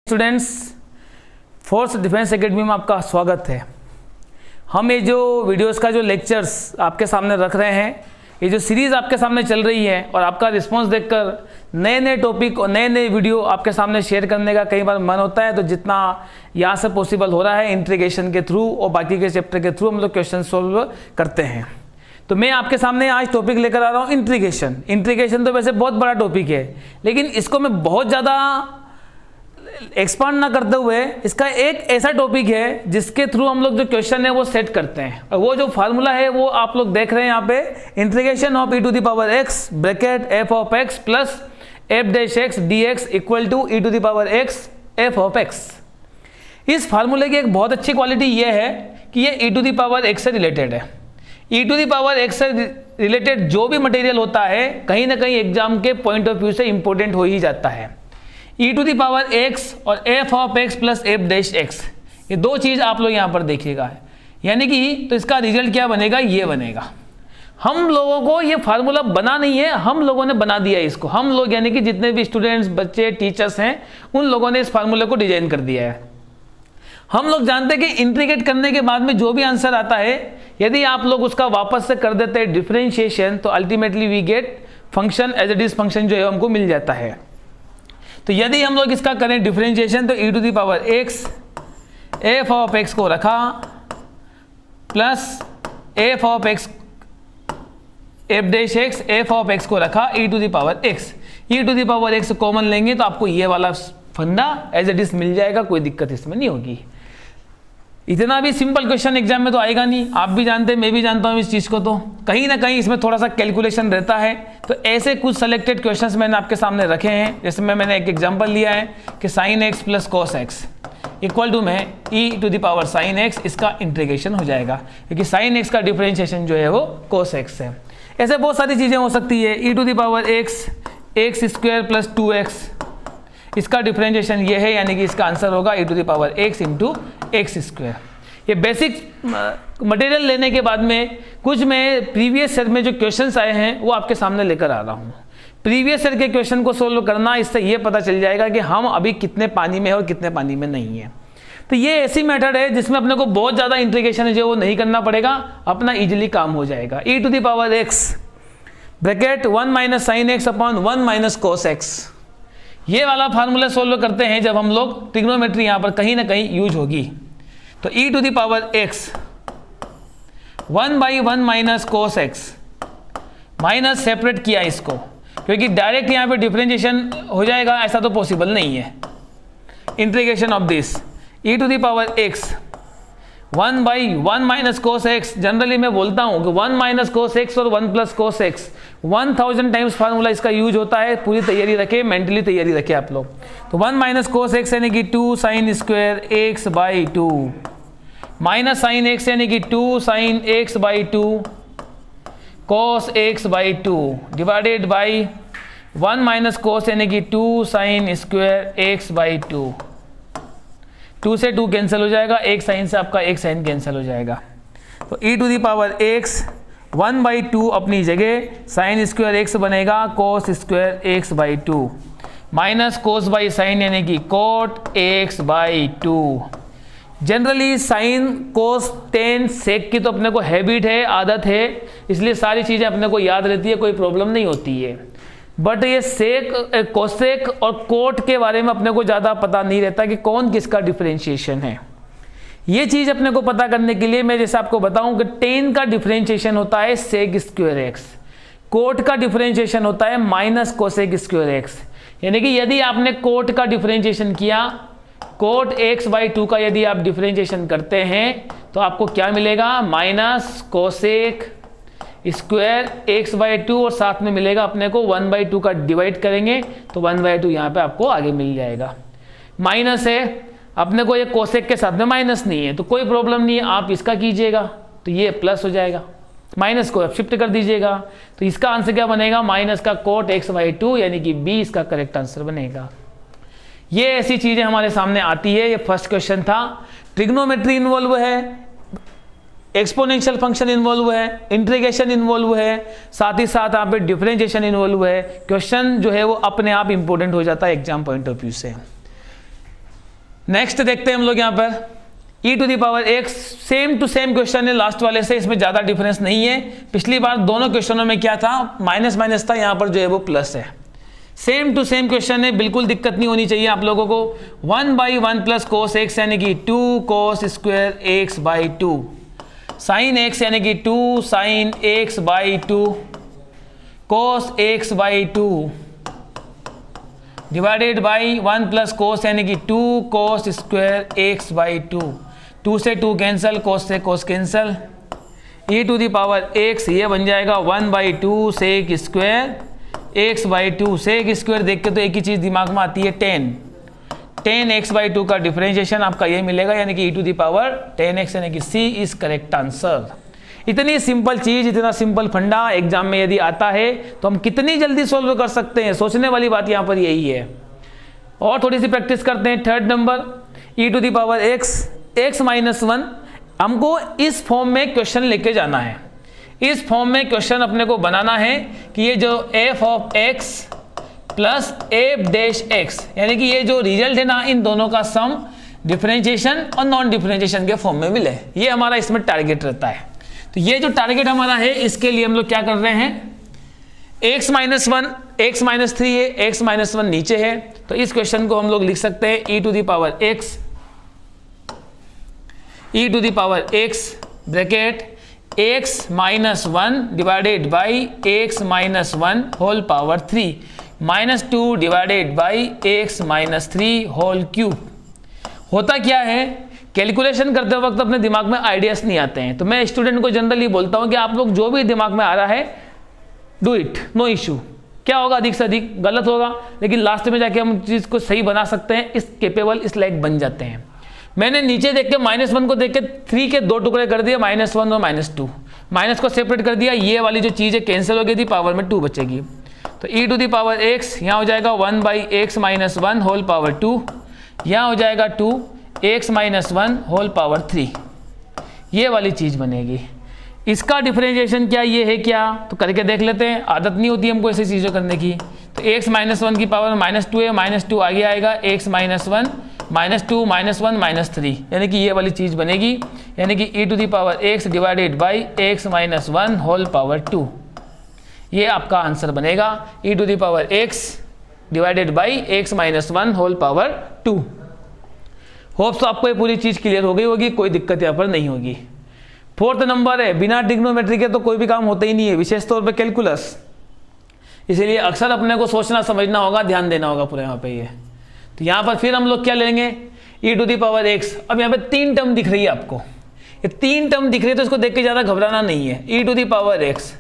Students, force defence academy में आपका स्वागत है। हम ये जो वीडियोस का जो लेक्चर्स आपके सामने रख रहे हैं, ये जो सीरीज़ आपके सामने चल रही है और आपका रिस्पांस देखकर नए नए टॉपिक और नए नए वीडियो आपके सामने शेयर करने का कई बार मन होता है। तो जितना यहाँ से पॉसिबल हो रहा है इंट्रीगेशन के थ्रू और बाकी के चैप्टर के थ्रू हम लोग क्वेश्चन सोल्व करते हैं। तो मैं आपके सामने आज टॉपिक लेकर आ रहा हूँ इंट्रीगेशन। इंट्रीगेशन तो वैसे बहुत बड़ा टॉपिक है, लेकिन इसको मैं बहुत ज़्यादा एक्सपांड ना करते हुए इसका एक ऐसा टॉपिक है जिसके थ्रू हम लोग जो क्वेश्चन है वो सेट करते हैं। और वो जो फार्मूला है वो आप लोग देख रहे हैं यहाँ पे, integration of e to the power x bracket f of x plus f dash x dx equal to e to the power x f of x। इस फार्मूले की एक बहुत अच्छी क्वालिटी ये है कि ये e to the power x से रिलेटेड है। e to the power x से रिलेटेड जो भी मटेरियल होता है कहीं ना कहीं एग्जाम के पॉइंट ऑफ व्यू से इंपॉर्टेंट हो ही जाता है। e to the power x और f of x plus f dash x, ये दो चीज़ आप लोग यहाँ पर देखिएगा, यानी कि तो इसका रिजल्ट क्या बनेगा, ये बनेगा। हम लोगों को ये फार्मूला बना नहीं है, हम लोगों ने बना दिया है इसको। हम लोग यानी कि जितने भी स्टूडेंट्स, बच्चे, टीचर्स हैं, उन लोगों ने इस फार्मूले को डिजाइन कर दिया है। हम लोग जानते हैं कि इंटीग्रेट करने के बाद में जो भी आंसर आता है, यदि आप लोग उसका वापस से कर देते हैं डिफरेंशिएशन, तो ultimately we get function as it is function जो है हमको मिल जाता है। तो यदि हम लोग इसका करें डिफरेंशिएशन, तो e to the power x f of x को रखा plus f of x f dash x f of x को रखा e to the power x। e to the power x common लेंगे तो आपको ये वाला फंडा एज इट इज मिल जाएगा, कोई दिक्कत इसमें नहीं होगी। इतना भी सिंपल क्वेश्चन एग्जाम में तो आएगा नहीं, आप भी जानते हैं, मैं भी जानता हूँ इस चीज़ को। तो कहीं ना कहीं इसमें थोड़ा सा कैलकुलेशन रहता है। तो ऐसे कुछ सेलेक्टेड क्वेश्चंस मैंने आपके सामने रखे हैं, जैसे मैंने एक एग्जांपल लिया है कि sine x plus cos x equal to में e to the power sine x, इसका इंटीग्रेशन हो जाएगा क्योंकि साइन एक्स का डिफरेंशिएशन जो है वो कॉस एक्स है। ऐसे बहुत सारी चीज़ें हो सकती है। e to the power x square plus 2x, इसका डिफरेंशिएशन ये है, यानी कि इसका आंसर होगा e to the power x into x square. ये बेसिक मटेरियल लेने के बाद में कुछ मैं प्रीवियस ईयर में जो क्वेश्चंस आए हैं वो आपके सामने लेकर आ रहा हूँ। प्रीवियस ईयर के क्वेश्चन को सोल्व करना, इससे ये पता चल जाएगा कि हम अभी कितने पानी में है और कितने पानी में नहीं है। तो ये ऐसी मेथड है जिसमें अपने को बहुत ज़्यादा इंटीग्रेशन जो वो नहीं करना पड़ेगा, अपना ईजिली काम हो जाएगा। e to the power x bracket 1 minus sine x upon 1 minus cos x, ये वाला फार्मूला सोल्व करते हैं जब हम लोग ट्रिग्नोमेट्री यहाँ पर कहीं ना कहीं यूज होगी। तो e to the power x 1 by 1 minus cos x, minus separate किया इसको क्योंकि डायरेक्ट यहाँ पे डिफरेंशिएशन हो जाएगा, ऐसा तो पॉसिबल नहीं है। Integration of this e to the power x 1 by 1 minus cos x, generally मैं बोलता हूँ कि 1 माइनस कोस एक्स और 1 plus cos x 1000 times formula इसका यूज होता है। पूरी तैयारी रखें, मेंटली तैयारी रखें आप लोग। तो 1 माइनस कोस एक्स यानी कि 2 sign square x by 2 minus sine x यानी कि 2 sine x by 2 cos x by 2 divided by 1 minus कोस यानी कि 2 साइन स्क्वायर एक्स बाई 2। 2 से 2 कैंसिल हो जाएगा, एक साइन से आपका एक साइन कैंसिल हो जाएगा। तो e to the power x 1 by 2 अपनी जगह, साइन स्क्वायर एक्स बनेगा cos square x by 2 minus cos by sine यानी कि cot x by 2। Generally sine cos tan sec की तो अपने को हैबिट है, आदत है, इसलिए सारी चीज़ें अपने को याद रहती है, कोई प्रॉब्लम नहीं होती है। बट ये सेक, कोसेक और कोट के बारे में अपने को ज़्यादा पता नहीं रहता कि कौन किसका डिफरेंशिएशन है। ये चीज़ अपने को पता करने के लिए मैं जैसे आपको बताऊं कि टेन का डिफरेंशिएशन होता है सेक स्क्वायर एक्स, कोट का डिफरेंशिएशन होता है माइनस कोसेक स्क्वायर एक्स। यानी कि यदि आपने कोट का डिफरेंशिएशन किया, कोट एक्स बाई 2 का यदि आप डिफरेंशिएशन करते हैं तो आपको क्या मिलेगा, minus cosec square x by 2 और साथ में मिलेगा अपने को 1 बाई 2 का डिवाइड करेंगे तो 1 बाई 2 यहाँ पे आपको आगे मिल जाएगा। माइनस है, अपने को ये कोसेक के साथ में माइनस नहीं है तो कोई प्रॉब्लम नहीं है, आप इसका कीजिएगा तो ये प्लस हो जाएगा, माइनस को आप शिफ्ट कर दीजिएगा। तो इसका आंसर क्या बनेगा, माइनस का कोट एक्स बाई 2 यानी कि बी इसका करेक्ट आंसर बनेगा। ये ऐसी चीज़ें हमारे सामने आती है। ये फर्स्ट क्वेश्चन था। ट्रिग्नोमेट्री इन्वॉल्व है, एक्सपोनेंशियल फंक्शन इन्वॉल्व है, इंटीग्रेशन इन्वॉल्व है, साथ ही साथ यहाँ पे डिफरेंशिएशन इन्वॉल्व है। क्वेश्चन जो है वो अपने आप इंपॉर्टेंट हो जाता है एग्जाम पॉइंट ऑफ व्यू से। नेक्स्ट देखते हैं हम लोग यहाँ पर e to the power x, same to same question है लास्ट वाले से, इसमें ज़्यादा डिफरेंस नहीं है। पिछली बार दोनों क्वेश्चनों में क्या था, माइनस माइनस था, यहाँ पर जो है वो प्लस है। सेम टू सेम क्वेश्चन है, बिल्कुल दिक्कत नहीं होनी चाहिए आप लोगों को। 1/1 प्लस कोस एक्स यानी कि 2 कोस square x by 2, sine x यानी कि 2 sine x by 2, cos x by 2 divided by 1 plus cos यानी कि 2 कोस स्क्वायर एक्स बाई 2, 2 से 2 कैंसिल, कोस से cos cancel, e to the power x ये बन जाएगा 1/2 sec square x by 2। Sec square देख के तो एक ही चीज़ दिमाग में आती है 10 x बाई 2 का डिफरेंशिएशन आपका ये मिलेगा, यानी कि e to the power 10x, यानी कि C इज करेक्ट आंसर। इतनी सिंपल चीज़, इतना सिंपल फंडा एग्जाम में यदि आता है तो हम कितनी जल्दी सॉल्व कर सकते हैं, सोचने वाली बात यहाँ पर यही है। और थोड़ी सी प्रैक्टिस करते हैं। Third number e to the power x minus 1, हमको इस फॉर्म में क्वेश्चन लेके जाना है। इस फॉर्म में क्वेश्चन अपने को बनाना है कि ये जो f of x plus f dash x, यानी कि ये जो रिजल्ट है ना, इन दोनों का सम डिफरेंशिएशन और नॉन डिफरेंशिएशन के फॉर्म में मिले, ये हमारा इसमें टारगेट रहता है। तो ये जो टारगेट हमारा है, इसके लिए हम लोग क्या कर रहे हैं, x माइनस 1 x माइनस 3 है, x माइनस 1 नीचे है, तो इस क्वेश्चन को हम लोग लिख सकते हैं e to the power x bracket x minus 1 divided by x minus 1 whole power 3 minus 2 divided by x minus 3 whole cube. होता क्या है, कैलकुलेशन करते वक्त अपने दिमाग में आइडियाज नहीं आते हैं, तो मैं स्टूडेंट को जनरली बोलता हूं कि आप लोग जो भी दिमाग में आ रहा है डू इट, नो इशू। क्या होगा, अधिक से अधिक गलत होगा, लेकिन लास्ट में जाके हम चीज़ को सही बना सकते हैं, इस केपेबल, इस लायक बन जाते हैं। मैंने नीचे देख के -1 को देख के 3 के 2 टुकड़े कर दिए, -1 और -2, माइनस को सेपरेट कर दिया, ये वाली जो चीज़ है कैंसिल हो गई थी, पावर में 2 बचेगी। तो e to the power x यहाँ हो जाएगा 1/x माइनस 1 होल पावर 2, यहाँ हो जाएगा 2x माइनस 1 होल पावर 3, ये वाली चीज़ बनेगी। इसका डिफरेंशिएशन क्या ये है क्या, तो करके देख लेते हैं, आदत नहीं होती हमको ऐसी चीज़ें करने की। तो x माइनस 1 की पावर -2 है, -2 आगे आएगा, x माइनस 1 -2 -1 -3, यानी कि ये वाली चीज़ बनेगी, यानी कि e to the power x divided by x minus 1 whole power 2, ये आपका आंसर बनेगा e to the power x divided by x minus 1 whole power 2। Hope तो आपको ये पूरी चीज़ क्लियर हो गई होगी, कोई दिक्कत यहाँ पर नहीं होगी। फोर्थ नंबर है, बिना ट्रिग्नोमेट्री के तो कोई भी काम होता ही नहीं है, विशेष तौर पे कैलकुलस, इसीलिए अक्सर अपने को सोचना समझना होगा, ध्यान देना होगा पूरे यहाँ पे ये। तो यहाँ पर फिर हम लोग क्या लेंगे, e to the power x। अब यहाँ पे 3 टर्म दिख रही है आपको, ये 3 टर्म दिख रही है, तो इसको देख के ज़्यादा घबराना नहीं है। e to the power x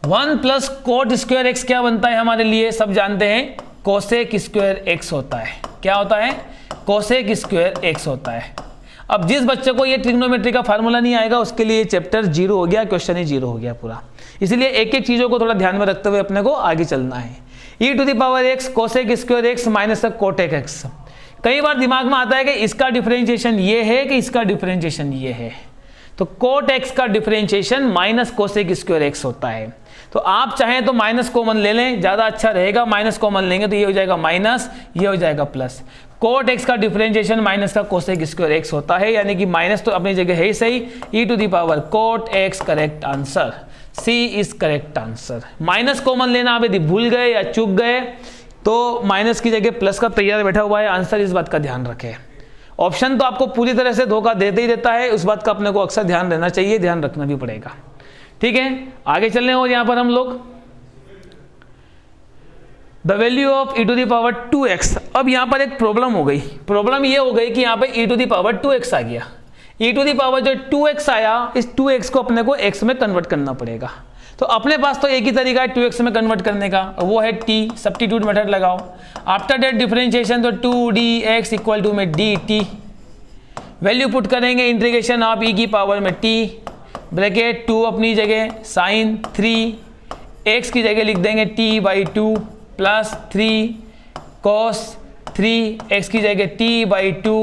1 plus cot square x क्या बनता है हमारे लिए, सब जानते हैं, कोसेक स्क्वायर x होता है। क्या होता है, कोसेक स्क्वायर x होता है। अब जिस बच्चे को ये ट्रिग्नोमेट्री का फार्मूला नहीं आएगा, उसके लिए चैप्टर 0 हो गया, क्वेश्चन ही 0 हो गया पूरा। इसलिए एक एक चीज़ों को थोड़ा ध्यान में रखते हुए अपने को आगे चलना है। e to the power x cosec square x minus कोटेक x। कई बार दिमाग में आता है कि इसका डिफरेंशिएशन ये है कि इसका डिफरेंशिएशन ये है, तो कोट x का differentiation minus cosec square x होता है। तो आप चाहें तो माइनस कॉमन ले लें, ज़्यादा अच्छा रहेगा। माइनस कॉमन लेंगे तो ये हो जाएगा माइनस, ये हो जाएगा प्लस। कोट x का डिफरेंशिएशन माइनस का कोसेक स्क्वायर x होता है, यानी कि माइनस तो अपनी जगह है ही सही। e to the power cot x correct answer, C is correct answer. Minus common लेना आप यदि भूल गए या चूक गए तो माइनस की जगह प्लस का तैयार बैठा हुआ है आंसर, इस बात का ध्यान रखें। ऑप्शन तो आपको पूरी तरह से धोखा देते ही देता है, उस बात का अपने को अक्सर ध्यान रहना चाहिए, ध्यान रखना भी पड़ेगा। ठीक है, आगे चलने और यहाँ पर हम लोग the value of e to the power 2x। अब यहाँ पर एक प्रॉब्लम हो गई, प्रॉब्लम ये हो गई कि यहाँ पे e to the power 2x आ गया। e टू दी पावर जो 2x आया, इस 2x को अपने को x में कन्वर्ट करना पड़ेगा। तो अपने पास तो एक ही तरीका है 2x में कन्वर्ट करने का, वो है t, सब्स्टिट्यूट मेथड लगाओ। आफ्टर दैट डिफरेंशिएशन तो 2dx इक्वल टू में dt, वैल्यू पुट करेंगे इंटीग्रेशन ऑफ e की पावर में t ब्रैकेट 2 अपनी जगह साइन 3, x की जगह लिख देंगे t/2 प्लस 3 cos 3, x की जगह t/2,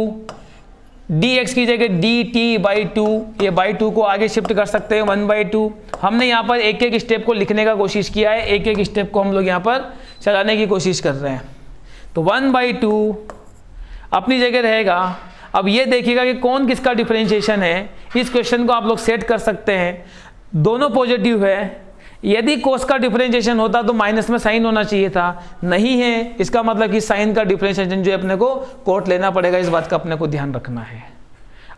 dx की जगह dt/2, ये बाई 2 को आगे शिफ्ट कर सकते हैं 1/2। हमने यहाँ पर एक एक स्टेप को लिखने का कोशिश किया है, एक एक स्टेप को हम लोग यहाँ पर चलाने की कोशिश कर रहे हैं। तो 1/2 अपनी जगह रहेगा। अब ये देखिएगा कि कौन किसका डिफरेंशिएशन है, इस क्वेश्चन को आप लोग सेट कर सकते हैं। दोनों पॉजिटिव है, यदि कोस का डिफरेंशिएशन होता तो माइनस में साइन होना चाहिए था, नहीं है, इसका मतलब कि साइन का डिफरेंशिएशन जो है अपने को कोट लेना पड़ेगा। इस बात का अपने को ध्यान रखना है।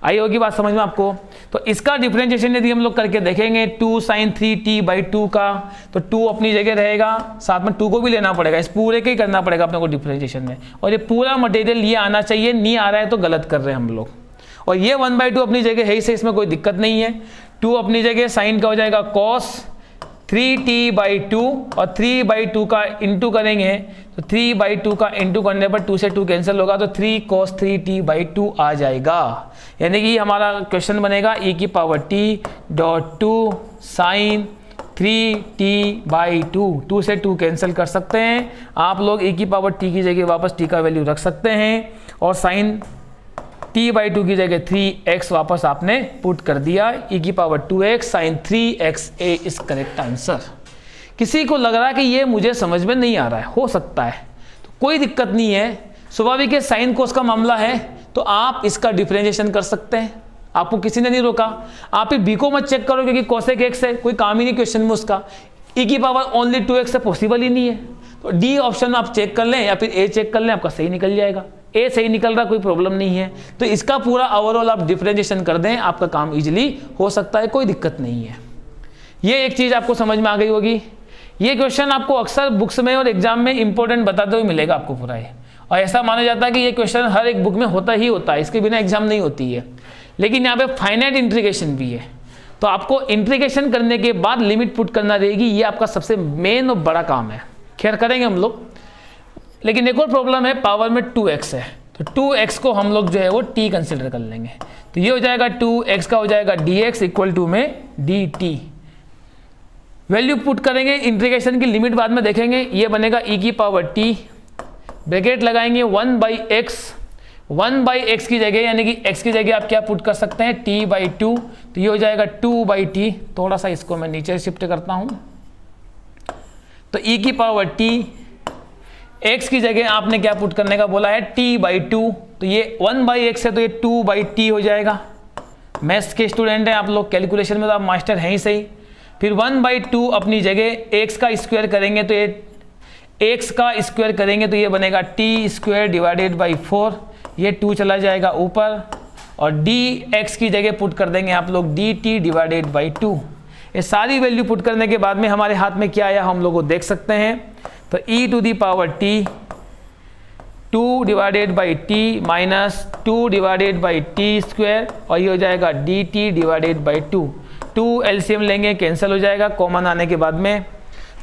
आई होगी बात समझ में आपको। तो इसका डिफरेंशिएशन यदि हम लोग करके देखेंगे 2 sin 3t/2 का, तो 2 अपनी जगह रहेगा, साथ में 2 को भी लेना पड़ेगा, इस पूरे के ही करना पड़ेगा अपने को डिफरेंशिएशन में। और ये पूरा मटेरियल ये आना चाहिए, नहीं आ रहा है तो गलत कर रहे हैं हम लोग। और ये 1/2 अपनी जगह है ही से, इसमें कोई दिक्कत नहीं है। 2 अपनी जगह, साइन का हो जाएगा cos 3t/2 और 3/2 का इंटू करेंगे तो 3/2 का इंटू करने पर 2 से 2 कैंसिल होगा तो 3 cos 3t/2 आ जाएगा। यानी कि हमारा क्वेश्चन बनेगा e⁻t.2 sin 3t/2। 2 से 2 कैंसिल कर सकते हैं आप लोग, e⁻t की जगह वापस t का वैल्यू रख सकते हैं और sin t/2 की जगह 3x वापस आपने पुट कर दिया। e⁻2x sin 3x is correct answer. किसी को लग रहा है कि ये मुझे समझ में नहीं आ रहा है, हो सकता है, तो कोई दिक्कत नहीं है। स्वाभाविक है, साइन कोस का मामला है तो आप इसका डिफरेंशिएशन कर सकते हैं, आपको किसी ने नहीं रोका। आप ही बी को मत चेक करो क्योंकि कोसेक x है, कोई काम ही नहीं क्वेश्चन में उसका। e⁻2x से पॉसिबल ही नहीं है, तो डी ऑप्शन आप चेक कर लें या फिर ए चेक कर लें, आपका सही निकल जाएगा। ए सही निकल रहा, कोई प्रॉब्लम नहीं है। तो इसका पूरा ओवरऑल आप डिफरेंशिएशन कर दें, आपका काम इजीली हो सकता है, कोई दिक्कत नहीं है। ये एक चीज़ आपको समझ में आ गई होगी। ये क्वेश्चन आपको अक्सर बुक्स में और एग्जाम में इंपॉर्टेंट बताते हुए मिलेगा आपको पूरा ये, और ऐसा माना जाता है कि ये क्वेश्चन हर एक बुक में होता ही होता है, इसके बिना एग्जाम नहीं होती है। लेकिन यहाँ पे फाइनाइट इंटीग्रेशन भी है, तो आपको इंटीग्रेशन करने के बाद लिमिट पुट करना रहेगी, ये आपका सबसे मेन और बड़ा काम है। खैर करेंगे हम लोग। लेकिन एक और प्रॉब्लम है, पावर में 2x है, तो 2x को हम लोग जो है वो t कंसिडर कर लेंगे, तो ये हो जाएगा 2x का हो जाएगा dx इक्वल टू में dt। वैल्यू पुट करेंगे, इंटीग्रेशन की लिमिट बाद में देखेंगे। ये बनेगा e⁻t, ब्रैकेट लगाएंगे 1/x की जगह, यानी कि x की जगह आप क्या पुट कर सकते हैं t/2, तो ये हो जाएगा 2/t। थोड़ा सा इसको मैं नीचे शिफ्ट करता हूं, तो e⁻t x की जगह आपने क्या पुट करने का बोला है t/2, तो ये 1/x है तो ये 2/t हो जाएगा। मैथ्स के स्टूडेंट हैं आप लोग, कैलकुलेशन में तो आप मास्टर हैं ही सही। फिर 1/2 अपनी जगह, x का स्क्वायर करेंगे तो ये x का स्क्वायर करेंगे तो ये बनेगा t²/4, ये 2 चला जाएगा ऊपर, और dx की जगह पुट कर देंगे आप लोग dt/2। ये सारी वैल्यू पुट करने के बाद में हमारे हाथ में क्या आया हम लोग को देख सकते हैं, तो e⁻t 2/t माइनस 2/t², और ये हो जाएगा dt/2। 2 एलसीएम लेंगे, कैंसिल हो जाएगा कॉमन आने के बाद में।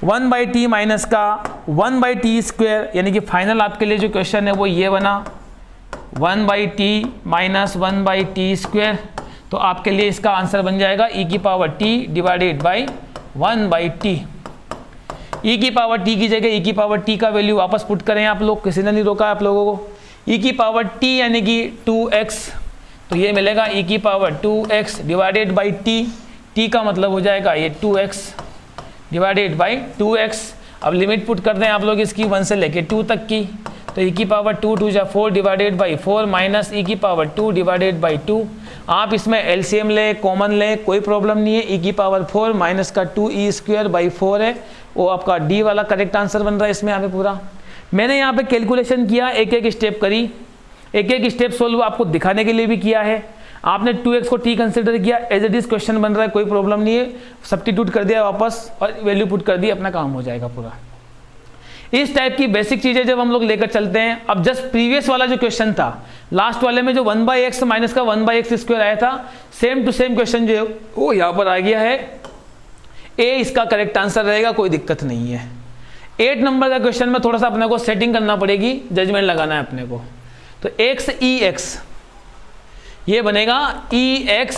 1/t माइनस का 1/t², यानी कि फाइनल आपके लिए जो क्वेश्चन है वो ये बना 1/t माइनस 1/t², तो आपके लिए इसका आंसर बन जाएगा e⁻t/1/t। e⁻t की जगह e⁻t का वैल्यू वापस पुट करें आप लोग, किसी ने नहीं रोका आप लोगों को। e⁻t यानी कि 2x, तो ये मिलेगा e⁻2x/t, t का मतलब हो जाएगा ये 2x/2x। अब लिमिट पुट कर दें आप लोग इसकी 1 से लेके 2 तक की, तो e⁻2 माइनस e⁻2/2। आप इसमें एलसीएम ले, कॉमन ले, कोई प्रॉब्लम नहीं है। e⁻4 माइनस का 2e²/4 है, वो आपका डी वाला करेक्ट आंसर बन रहा है इसमें यहाँ पे पूरा। मैंने यहाँ पे कैलकुलेशन किया, एक एक स्टेप करी, एक एक स्टेप सोल्व आपको दिखाने के लिए भी किया है। आपने 2x को t कंसिडर किया, एज इट इज क्वेश्चन बन रहा है, कोई प्रॉब्लम नहीं है। सब्स्टिट्यूट कर दिया वापस और वैल्यू पुट कर दी, अपना काम हो जाएगा पूरा। इस टाइप की बेसिक चीजें जब हम लोग लेकर चलते हैं। अब जस्ट प्रीवियस वाला जो क्वेश्चन था, लास्ट वाले में जो 1/x माइनस का 1/x² आया था, सेम टू सेम क्वेश्चन जो है वो यहाँ पर आ गया है। ए इसका करेक्ट आंसर रहेगा, कोई दिक्कत नहीं है। 8 नंबर का क्वेश्चन में थोड़ा सा अपने को सेटिंग करना पड़ेगी, जजमेंट लगाना है अपने को। तो x ये बनेगा ex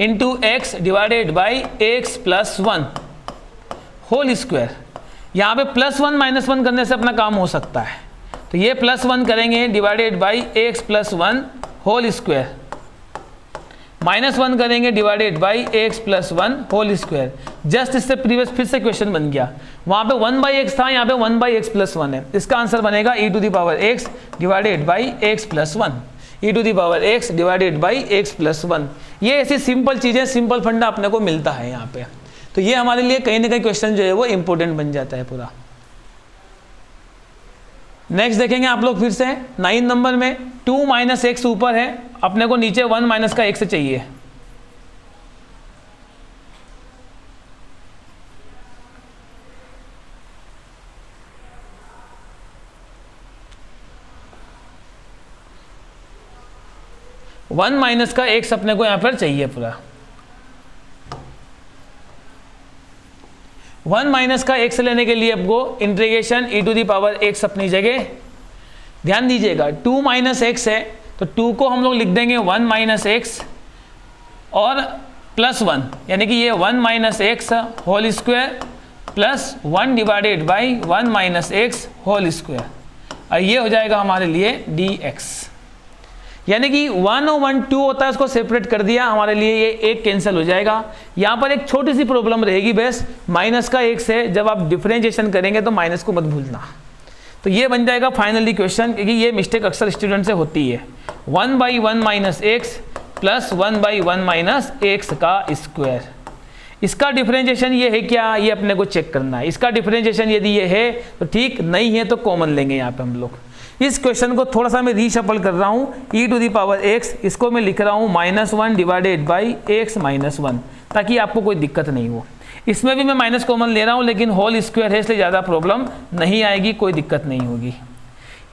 into x divided by x plus 1 whole square. यहाँ पे +1 -1 करने से अपना काम हो सकता है, तो ये +1 करेंगे divided by x plus 1 whole square. -1 करेंगे divided by x plus 1 whole square. Just इससे प्रीवियस फिर से क्वेश्चन बन गया, वहाँ पे 1/x था, यहाँ पे 1/x प्लस 1 है। इसका आंसर बनेगा e to the power x divided by x plus 1, e to the power x divided by x plus 1। ये ऐसी सिंपल चीज़ें, सिंपल फंडा अपने को मिलता है यहाँ पे। तो ये हमारे लिए कहीं ना कहीं क्वेश्चन जो है वो इंपॉर्टेंट बन जाता है पूरा। नेक्स्ट देखेंगे आप लोग फिर से 9 नंबर में 2 माइनस एक्स ऊपर है, अपने को नीचे 1 माइनस का x चाहिए। वन माइनस का x अपने को यहां पर चाहिए पूरा। 1 माइनस का x लेने के लिए आपको integration e to the power x अपनी जगह, ध्यान दीजिएगा 2 माइनस एक्स है तो 2 को हम लोग लिख देंगे 1 माइनस एक्स और प्लस 1, यानी कि ये 1 minus x whole square plus 1 divided by 1 minus x whole square, और ये हो जाएगा हमारे लिए dx। यानी कि 1 और 1 2 होता है, उसको सेपरेट कर दिया, हमारे लिए ये एक कैंसिल हो जाएगा। यहाँ पर एक छोटी सी प्रॉब्लम रहेगी बस, माइनस का x है, जब आप डिफरेंशिएशन करेंगे तो माइनस को मत भूलना। तो ये बन जाएगा फाइनली क्वेश्चन, क्योंकि ये मिस्टेक अक्सर स्टूडेंट से होती है। 1/1 minus x plus 1/1 minus x का स्क्वायर, इसका डिफरेंशिएशन ये है क्या, ये अपने को चेक करना है। इसका डिफरेंशिएशन यदि ये है तो ठीक, नहीं है तो कॉमन लेंगे यहाँ पे हम लोग। इस क्वेश्चन को थोड़ा सा मैं रीशफल कर रहा हूँ, e to the power x, इसको मैं लिख रहा हूँ -1 डिवाइडेड बाई x माइनस 1, ताकि आपको कोई दिक्कत नहीं हो। इसमें भी मैं माइनस कॉमन ले रहा हूँ, लेकिन होल स्क्वायर है इसलिए ज़्यादा प्रॉब्लम नहीं आएगी, कोई दिक्कत नहीं होगी।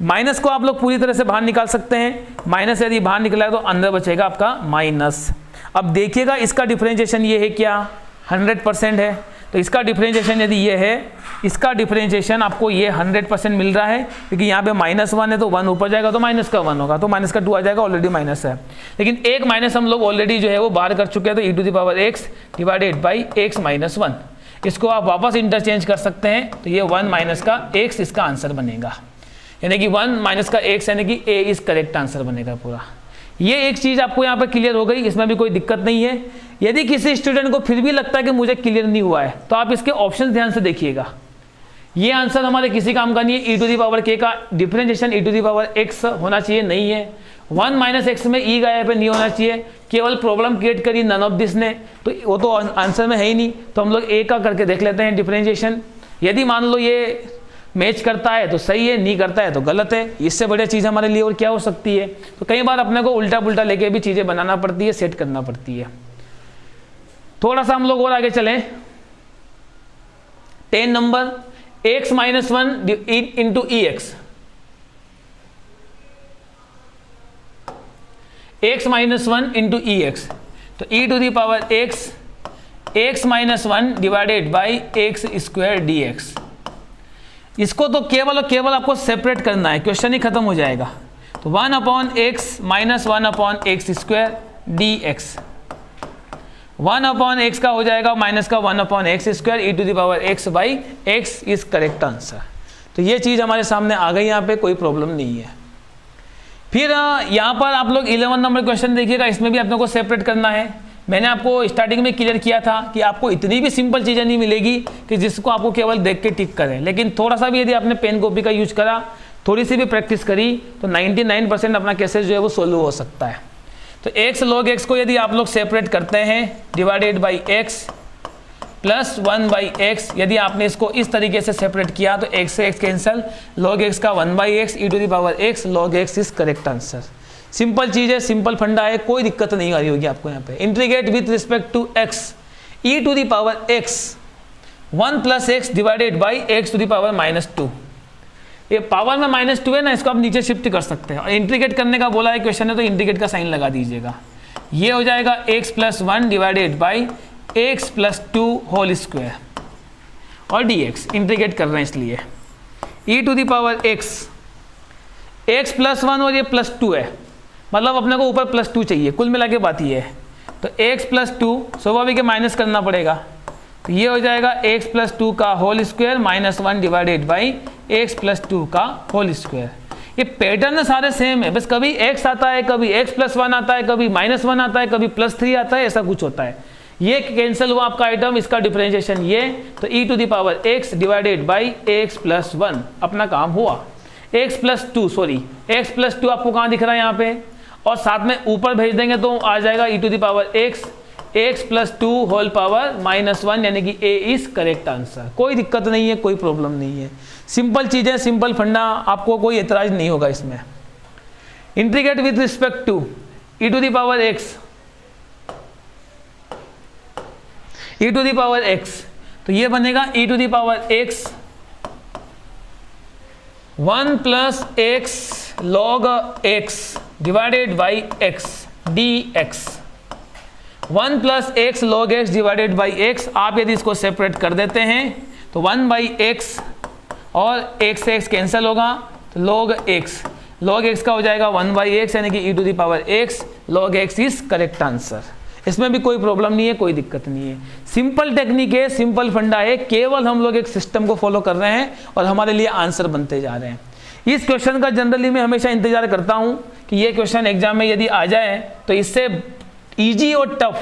माइनस को आप लोग पूरी तरह से बाहर निकाल सकते हैं, माइनस यदि बाहर निकला है तो अंदर बचेगा आपका माइनस। अब देखिएगा इसका डिफरेंशिएशन ये है क्या, 100% है, तो इसका डिफरेंशिएशन यदि ये है, इसका डिफरेंशिएशन आपको ये 100% मिल रहा है, क्योंकि यहाँ पे -1 है तो 1 ऊपर जाएगा तो माइनस का 1 होगा, तो माइनस का 2 आ जाएगा, ऑलरेडी माइनस है। लेकिन एक माइनस हम लोग ऑलरेडी जो है वो बाहर कर चुके हैं, तो e to the power x divided by x minus 1, इसको आप वापस इंटरचेंज कर सकते हैं, तो ये 1 माइनस का x इसका आंसर बनेगा, यानी कि 1 माइनस का x यानी कि a इज करेक्ट आंसर बनेगा पूरा। ये एक चीज़ आपको यहाँ पर क्लियर हो गई, इसमें भी कोई दिक्कत नहीं है। यदि किसी स्टूडेंट को फिर भी लगता है कि मुझे क्लियर नहीं हुआ है, तो आप इसके ऑप्शन ध्यान से देखिएगा। ये आंसर हमारे किसी काम का नहीं है। e to the power k का differentiation e to the power x होना चाहिए, नहीं है। 1 माइनस एक्स में e गायब है, नहीं होना चाहिए। केवल प्रॉब्लम क्रिएट करी नन ऑफ दिस ने, तो वो तो आंसर में है ही नहीं, तो हम लोग a का करके देख लेते हैं डिफरेंशिएशन। यदि मान लो ये मैच करता है तो सही है, नहीं करता है तो गलत है। इससे बढ़िया चीज़ हमारे लिए और क्या हो सकती है। तो कई बार अपने को उल्टा पुल्टा लेके भी चीज़ें बनाना पड़ती है, सेट करना पड़ती है। थोड़ा सा हम लोग और आगे चलें। 10 number x minus 1 into e x, x minus 1 into e x, तो e to the power x minus 1 divided by x square d x. इसको तो केवल और केवल आपको सेपरेट करना है, क्वेश्चन ही खत्म हो जाएगा। तो 1 upon x minus 1 upon x square d x, 1 upon x का हो जाएगा माइनस का 1 upon x square e to the power x by x is correct answer. तो ये चीज़ हमारे सामने आ गई, यहाँ पे कोई प्रॉब्लम नहीं है। फिर यहाँ पर आप लोग 11 नंबर क्वेश्चन देखिएगा, इसमें भी अपने को सेपरेट करना है। मैंने आपको स्टार्टिंग में क्लियर किया था कि आपको इतनी भी सिंपल चीज़ें नहीं मिलेगी कि जिसको आपको केवल देख के टिक करें, लेकिन थोड़ा सा भी यदि आपने पेन कॉपी का यूज करा, थोड़ी सी भी प्रैक्टिस करी, तो 99% अपना केसेस जो है वो सोल्व हो सकता है। तो x log x को यदि आप लोग सेपरेट करते हैं divided by x plus 1 by x, यदि आपने इसको इस तरीके से सेपरेट किया तो x से x कैंसल, log x का 1 by x e to the power x log x is correct answer. Simple चीज़ है, सिंपल फंडा है, कोई दिक्कत नहीं आ रही होगी आपको यहाँ पे। Integrate with respect to x e to the power x 1 plus x divided by x to the power -2। ये पावर में -2 है ना, इसको आप नीचे शिफ्ट कर सकते हैं। और इंटीग्रेट करने का बोला है क्वेश्चन है, तो इंटीग्रेट का साइन लगा दीजिएगा। ये हो जाएगा x plus 1 divided by x plus 2 whole square और dx। इंटीग्रेट कर रहे हैं इसलिए e to the power x plus 1 और ये प्लस 2 है, मतलब अपने को ऊपर प्लस 2 चाहिए। कुल मिला के बात ये है, तो x प्लस 2 स्वाभाविक है माइनस करना पड़ेगा, तो ये हो जाएगा x प्लस 2 का whole square -1 divided by x plus 2 का होल स्क्वायर। ये पैटर्न सारे सेम है, बस कभी x आता है, कभी x + 1 आता है, कभी -1 आता है, कभी +3 आता है, ऐसा कुछ होता है। ये कैंसिल हुआ आपका आइटम, इसका डिफरेंशिएशन ये, तो e⁻x डिवाइडेड बाई x + 1 अपना काम हुआ। x + 2 सॉरी x + 2 आपको कहाँ दिख रहा है यहाँ पे, और साथ में ऊपर भेज देंगे तो आ जाएगा e⁻x x + 2 होल पावर -1, यानी कि a इज करेक्ट आंसर। कोई दिक्कत नहीं है, कोई प्रॉब्लम नहीं है, सिंपल चीजें, सिंपल फंडा, आपको कोई एतराज नहीं होगा इसमें। Integrate with respect to e⁻x, तो ये बनेगा e⁻x 1 + x log x divided by x dx। 1 + x log x divided by x, आप यदि इसको सेपरेट कर देते हैं तो 1/x और x से x कैंसिल होगा, तो log x का हो जाएगा 1/x, यानी कि e⁻x log x is correct answer. इसमें भी कोई प्रॉब्लम नहीं है, कोई दिक्कत नहीं है, सिंपल टेक्निक है, सिंपल फंडा है, केवल हम लोग एक सिस्टम को फॉलो कर रहे हैं और हमारे लिए आंसर बनते जा रहे हैं। इस क्वेश्चन का जनरली मैं हमेशा इंतजार करता हूं कि ये क्वेश्चन एग्जाम में यदि आ जाए तो इससे इजी और टफ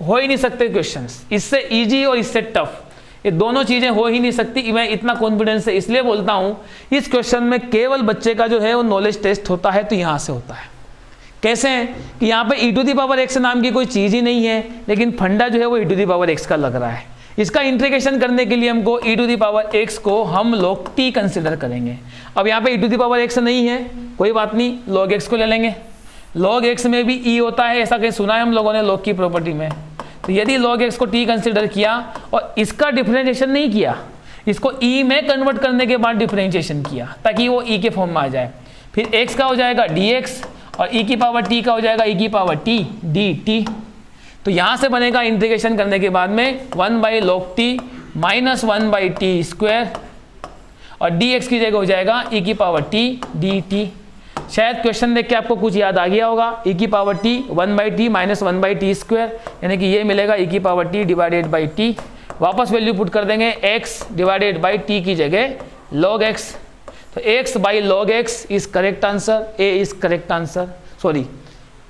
हो ही नहीं सकते क्वेश्चंस, इससे इजी और इससे टफ, ये दोनों चीजें हो ही नहीं सकती। मैं इतना कॉन्फिडेंस से इसलिए बोलता हूं, इस क्वेश्चन में केवल बच्चे का जो है वो नॉलेज टेस्ट होता है, तो यहां से होता है। कैसे है कि यहाँ पे e⁻x नाम की कोई चीज ही नहीं है, लेकिन फंडा जो है वो e⁻x का लग रहा है। इसका इंटीग्रेशन करने के लिए हमको e⁻x को हम लोग t कंसिडर करेंगे। अब यहाँ पे e⁻x नहीं है, कोई बात नहीं, log x को ले लेंगे। log x में भी e होता है, ऐसा कहीं सुना है हम लोगों ने log की प्रॉपर्टी में। तो यदि log x को t कंसिडर किया और इसका डिफरेंशिएशन नहीं किया, इसको e में कन्वर्ट करने के बाद डिफरेंशिएशन किया ताकि वो e के फॉर्म में आ जाए, फिर x का हो जाएगा dx और e⁻t का हो जाएगा e⁻t dt। तो यहां से बनेगा इंटीग्रेशन करने के बाद में 1/log t - 1/t² और dx की जगह हो जाएगा e⁻t dt। शायद क्वेश्चन देख के आपको कुछ याद आ गया होगा, e⁻t 1/t - 1/t², यानी कि ये मिलेगा e⁻t डिवाइडेड बाई t। वापस वैल्यू पुट कर देंगे, x डिवाइडेड बाई t की जगह log x, तो x/log x is correct answer, a is correct answer, sorry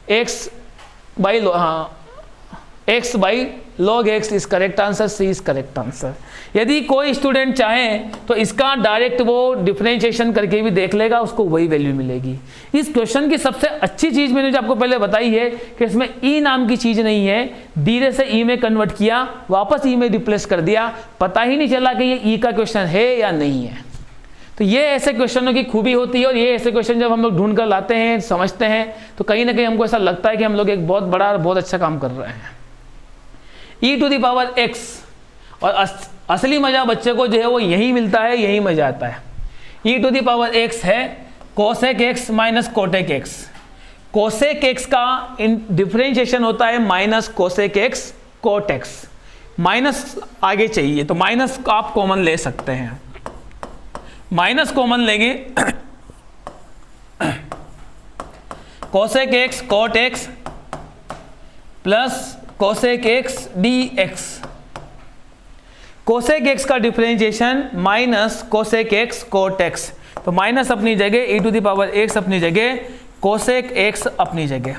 x/log x is correct answer, c is correct answer. यदि कोई student चाहे तो इसका डायरेक्ट वो डिफरेंशिएशन करके भी देख लेगा, उसको वही वैल्यू मिलेगी। इस क्वेश्चन की सबसे अच्छी चीज मैंने जो आपको पहले बताई है कि इसमें e नाम की चीज नहीं है, धीरे से e में कन्वर्ट किया, वापस e में रिप्लेस कर दिया, पता ही नहीं चला कि ये e का क्वेश्चन है या नहीं है। तो ये ऐसे क्वेश्चनों की खूबी होती है, और ये ऐसे क्वेश्चन जब हम लोग ढूंढ कर लाते हैं, समझते हैं, तो कहीं ना कहीं हमको ऐसा लगता है कि हम लोग एक बहुत बड़ा और बहुत अच्छा काम कर रहे हैं। e⁻x, और असली मजा बच्चे को जो है वो यही मिलता है, यही मजा आता है। e⁻x है cosec x minus cotec x। cosec x का डिफरेंशिएशन होता है -cosec x cot x, minus आगे चाहिए तो माइनस आप कॉमन ले सकते हैं, माइनस कॉमन लेंगे cosec x cot x plus cosec x dx। cosec x का differentiation minus cosec x cot x, तो माइनस अपनी जगह e⁻x अपनी जगह cosec x अपनी जगह,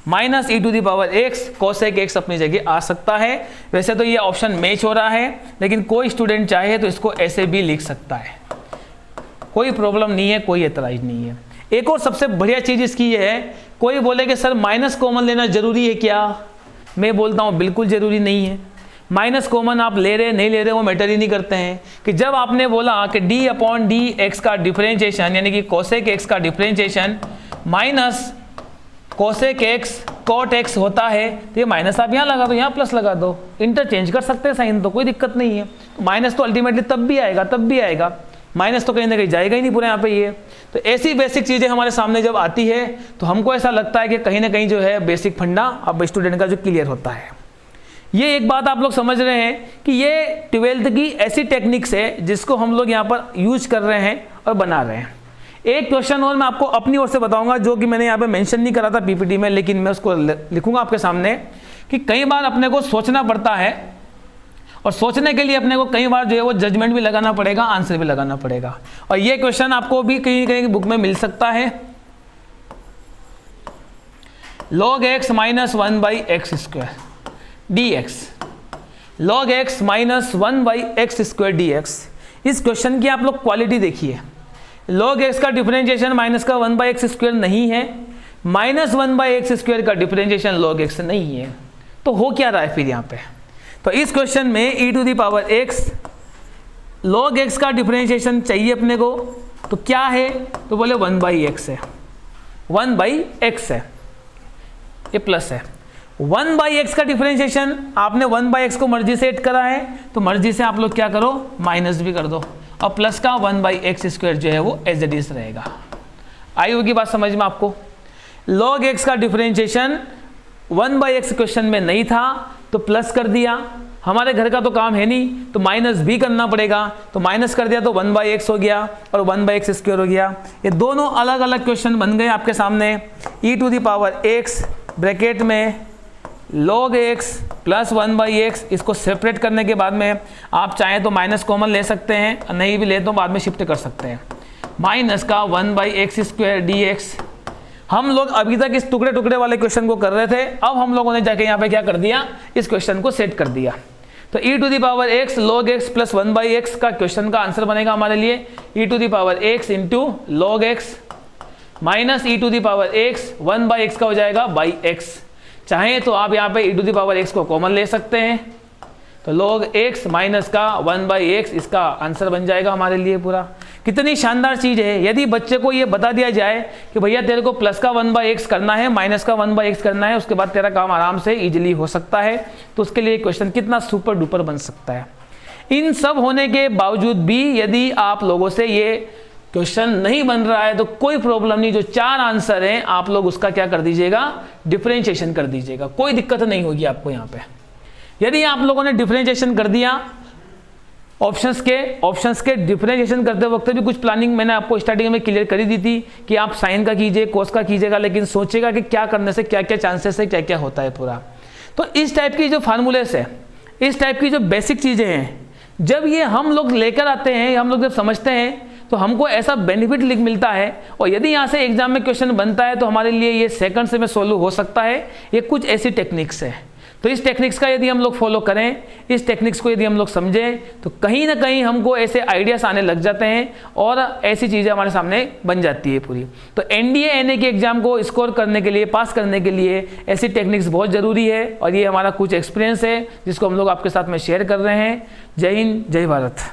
माइनस e⁻x cosec x अपनी जगह आ सकता है। वैसे तो ये ऑप्शन मैच हो रहा है, लेकिन कोई स्टूडेंट चाहे तो इसको ऐसे भी लिख सकता है, कोई प्रॉब्लम नहीं है, कोई एतराज नहीं है। एक और सबसे बढ़िया चीज इसकी ये है, कोई बोले कि सर माइनस कॉमन लेना जरूरी है क्या, मैं बोलता हूँ बिल्कुल जरूरी नहीं है। माइनस कॉमन आप ले रहे नहीं ले रहे वो मैटर ही नहीं करते हैं, कि जब आपने बोला कि d/dx का डिफरेंशिएशन यानी कि cosec x का differentiation minus cosec x cot x होता है, तो ये माइनस आप यहाँ लगा दो, यहाँ प्लस लगा दो, इंटरचेंज कर सकते हैं साइन, तो कोई दिक्कत नहीं है। तो माइनस तो अल्टीमेटली तब भी आएगा, माइनस तो कहीं ना कहीं जाएगा ही नहीं पूरे यहाँ पे ये। तो ऐसी बेसिक चीज़ें हमारे सामने जब आती है तो हमको ऐसा लगता है कि कहीं ना कहीं जो है बेसिक फंडा अब स्टूडेंट का जो क्लियर होता है। ये एक बात आप लोग समझ रहे हैं कि ये 12th की ऐसी टेक्निक्स है जिसको हम लोग यहाँ पर यूज कर रहे हैं और बना रहे हैं। एक क्वेश्चन और मैं आपको अपनी ओर से बताऊंगा, जो कि मैंने यहाँ पे मेंशन नहीं करा था पीपीटी में, लेकिन मैं उसको लिखूंगा आपके सामने, कि कई बार अपने को सोचना पड़ता है और सोचने के लिए अपने को कई बार जो है वो जजमेंट भी लगाना पड़ेगा, आंसर भी लगाना पड़ेगा। और ये क्वेश्चन आपको भी कहीं कहीं बुक में मिल सकता है। log x minus 1/x² dx, log x minus 1/x² dx। इस क्वेश्चन की आप लोग क्वालिटी देखिए, log x का डिफरेंशिएशन माइनस का 1/x² नहीं है, माइनस 1/x² का डिफरेंशिएशन log x नहीं है, तो हो क्या रहा है फिर यहाँ पे। तो इस क्वेश्चन में e⁻x log x का डिफरेंशिएशन चाहिए अपने को, तो क्या है, तो बोले 1/x है, 1/x है, ये प्लस है। 1/x का डिफरेंशिएशन आपने 1/x को मर्जी से ऐड करा है, तो मर्जी से आप लोग क्या करो, माइनस भी कर दो, और प्लस का 1/x² जो है वो एज इट इज रहेगा। आई होगी बात समझ में आपको। log x का डिफरेंशिएशन 1/x क्वेश्चन में नहीं था तो प्लस कर दिया, हमारे घर का तो काम है नहीं तो माइनस भी करना पड़ेगा, तो माइनस कर दिया तो 1/x हो गया और 1/x² हो गया। ये दोनों अलग अलग क्वेश्चन बन गए आपके सामने। e⁻x ब्रैकेट में log x प्लस 1/x, इसको सेपरेट करने के बाद में आप चाहें तो माइनस कॉमन ले सकते हैं, नहीं भी ले तो बाद में शिफ्ट कर सकते हैं, माइनस का 1/x² dx। हम लोग अभी तक इस टुकड़े टुकड़े वाले क्वेश्चन को कर रहे थे, अब हम लोगों ने जाके यहाँ पे क्या कर दिया, इस क्वेश्चन को सेट कर दिया। तो e⁻x log x plus 1/x का क्वेश्चन का आंसर बनेगा हमारे लिए e⁻x into log x minus e⁻x 1/x का हो जाएगा बाई x। चाहें तो आप यहाँ पे e⁻x को कॉमन ले सकते हैं, तो log x माइनस का 1/x इसका आंसर बन जाएगा हमारे लिए पूरा। कितनी शानदार चीज़ है। यदि बच्चे को ये बता दिया जाए कि भैया तेरे को प्लस का 1/x करना है, माइनस का 1/x करना है, उसके बाद तेरा काम आराम से इजीली हो सकता है, तो उसके लिए क्वेश्चन कितना सुपर डुपर बन सकता है। इन सब होने के बावजूद भी यदि आप लोगों से ये क्वेश्चन नहीं बन रहा है तो कोई प्रॉब्लम नहीं, जो 4 आंसर हैं आप लोग उसका क्या कर दीजिएगा, डिफरेंशिएशन कर दीजिएगा, कोई दिक्कत नहीं होगी आपको यहाँ पे। यदि आप लोगों ने डिफरेंशिएशन कर दिया ऑप्शंस के डिफरेंशिएशन करते वक्त भी कुछ प्लानिंग मैंने आपको स्टार्टिंग में क्लियर कर ही दी थी कि आप साइन का कीजिए, कोस का कीजिएगा, लेकिन सोचेगा कि क्या करने से क्या क्या चांसेस है, क्या क्या होता है पूरा। तो इस टाइप की जो फार्मूलेस है, इस टाइप की जो बेसिक चीज़ें हैं, जब ये हम लोग लेकर आते हैं, हम लोग जब समझते हैं तो हमको ऐसा बेनिफिट मिलता है। और यदि यहाँ से एग्जाम में क्वेश्चन बनता है तो हमारे लिए ये सेकंड से में सोल्व हो सकता है। ये कुछ ऐसी टेक्निक्स है, तो इस टेक्निक्स का यदि हम लोग फॉलो करें, इस टेक्निक्स को यदि हम लोग समझें, तो कहीं ना कहीं हमको ऐसे आइडियाज आने लग जाते हैं और ऐसी चीज़ें हमारे सामने बन जाती है पूरी। तो NDA NA के एग्जाम को स्कोर करने के लिए, पास करने के लिए ऐसी टेक्निक्स बहुत ज़रूरी है, और ये हमारा कुछ एक्सपीरियंस है जिसको हम लोग आपके साथ में शेयर कर रहे हैं। जय हिंद, जय भारत।